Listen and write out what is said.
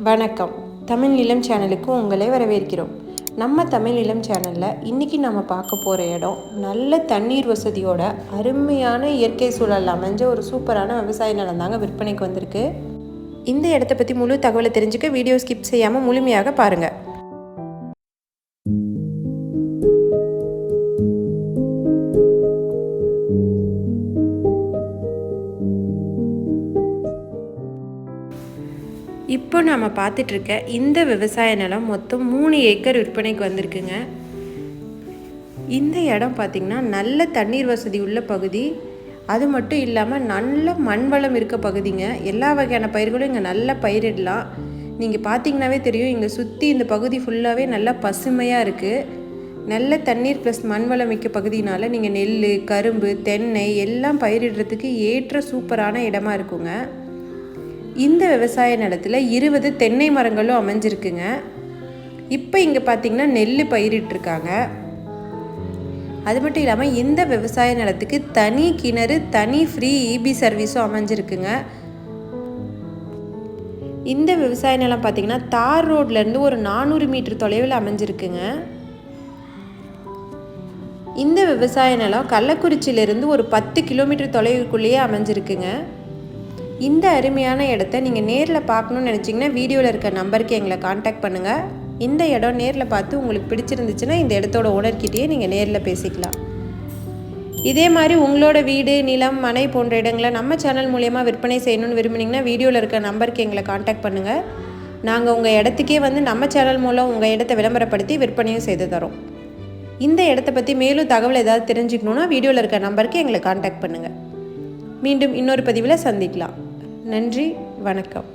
வணக்கம். தமிழ் நிலம் சேனலுக்கு உங்களை வரவேற்கிறோம். நம்ம தமிழ் நிலம் சேனலில் இன்றைக்கி நம்ம பார்க்க போகிற இடம் நல்ல தண்ணீர் வசதியோட அருமையான இயற்கை சூழல் அமைஞ்ச ஒரு சூப்பரான விவசாய நிலம் தாங்க விற்பனைக்கு வந்திருக்கு. இந்த இடத்த பற்றி முழு தகவலை தெரிஞ்சுக்க வீடியோ ஸ்கிப் செய்யாமல் முழுமையாக பாருங்கள். இப்போ நாம் பார்த்துட்ருக்க இந்த விவசாய நிலம் மொத்தம் 3 ஏக்கர் விற்பனைக்கு வந்திருக்குங்க. இந்த இடம் பார்த்திங்கன்னா நல்ல தண்ணீர் வசதி உள்ள பகுதி. அது மட்டும் இல்லாமல் நல்ல மண் வளம் இருக்க பகுதிங்க. எல்லா வகையான பயிர்களும் இங்கே நல்லா பயிரிடலாம். நீங்கள் பார்த்திங்கனாவே தெரியும், இங்கே சுற்றி இந்த பகுதி ஃபுல்லாகவே நல்லா பசுமையாக இருக்குது. நல்ல தண்ணீர் ப்ளஸ் மண் வளம் மிக்க பகுதினால் நீங்கள் நெல், கரும்பு, தென்னை எல்லாம் பயிரிடுறதுக்கு ஏற்ற சூப்பரான இடமா இருக்குங்க. இந்த விவசாய நிலத்தில் 20 தென்னை மரங்களும் அமைஞ்சிருக்குங்க. இப்போ இங்கே பார்த்திங்கன்னா நெல் பயிரிட்டுருக்காங்க. அது மட்டும் இல்லாமல் இந்த விவசாய நிலத்துக்கு தனி கிணறு, தனி ஃப்ரீ இபி சர்வீஸும் அமைஞ்சிருக்குங்க. இந்த விவசாய நிலம் பார்த்திங்கன்னா தார் ரோட்லேருந்து ஒரு 400 மீட்டர் தொலைவில் அமைஞ்சிருக்குங்க. இந்த விவசாய நிலம் கள்ளக்குறிச்சியிலேருந்து ஒரு 10 கிலோமீட்டர் தொலைவுக்குள்ளேயே அமைஞ்சிருக்குங்க. இந்த அருமையான இடத்த நீங்கள் நேரில் பார்க்கணுன்னு நினச்சிங்கன்னா வீடியோவில் இருக்க நம்பருக்கு எங்களை காண்டாக்ட் பண்ணுங்கள். இந்த இடம் நேரில் பார்த்து உங்களுக்கு பிடிச்சிருந்துச்சுன்னா இந்த இடத்தோட ஓனர்கிட்டயே நீங்கள் நேரில் பேசிக்கலாம். இதே மாதிரி உங்களோட வீடு, நிலம், மனை போன்ற இடங்களை நம்ம சேனல் மூலமாக விற்பனை செய்யணும்னு விரும்புனீங்கன்னா வீடியோவில் இருக்க நம்பருக்கு எங்களை காண்டாக்ட் பண்ணுங்கள். நாங்கள் உங்கள் இடத்துக்கே வந்து நம்ம சேனல் மூலம் உங்கள் இடத்த விளம்பரப்படுத்தி விற்பனையும் செய்து தரோம். இந்த இடத்த பற்றி மேலும் தகவல் ஏதாவது தெரிஞ்சுக்கணுன்னா வீடியோவில் இருக்க நம்பருக்கு எங்களை காண்டாக்ட் பண்ணுங்கள். மீண்டும் இன்னொரு பதிவில் சந்திக்கலாம். நன்றி, வணக்கம்.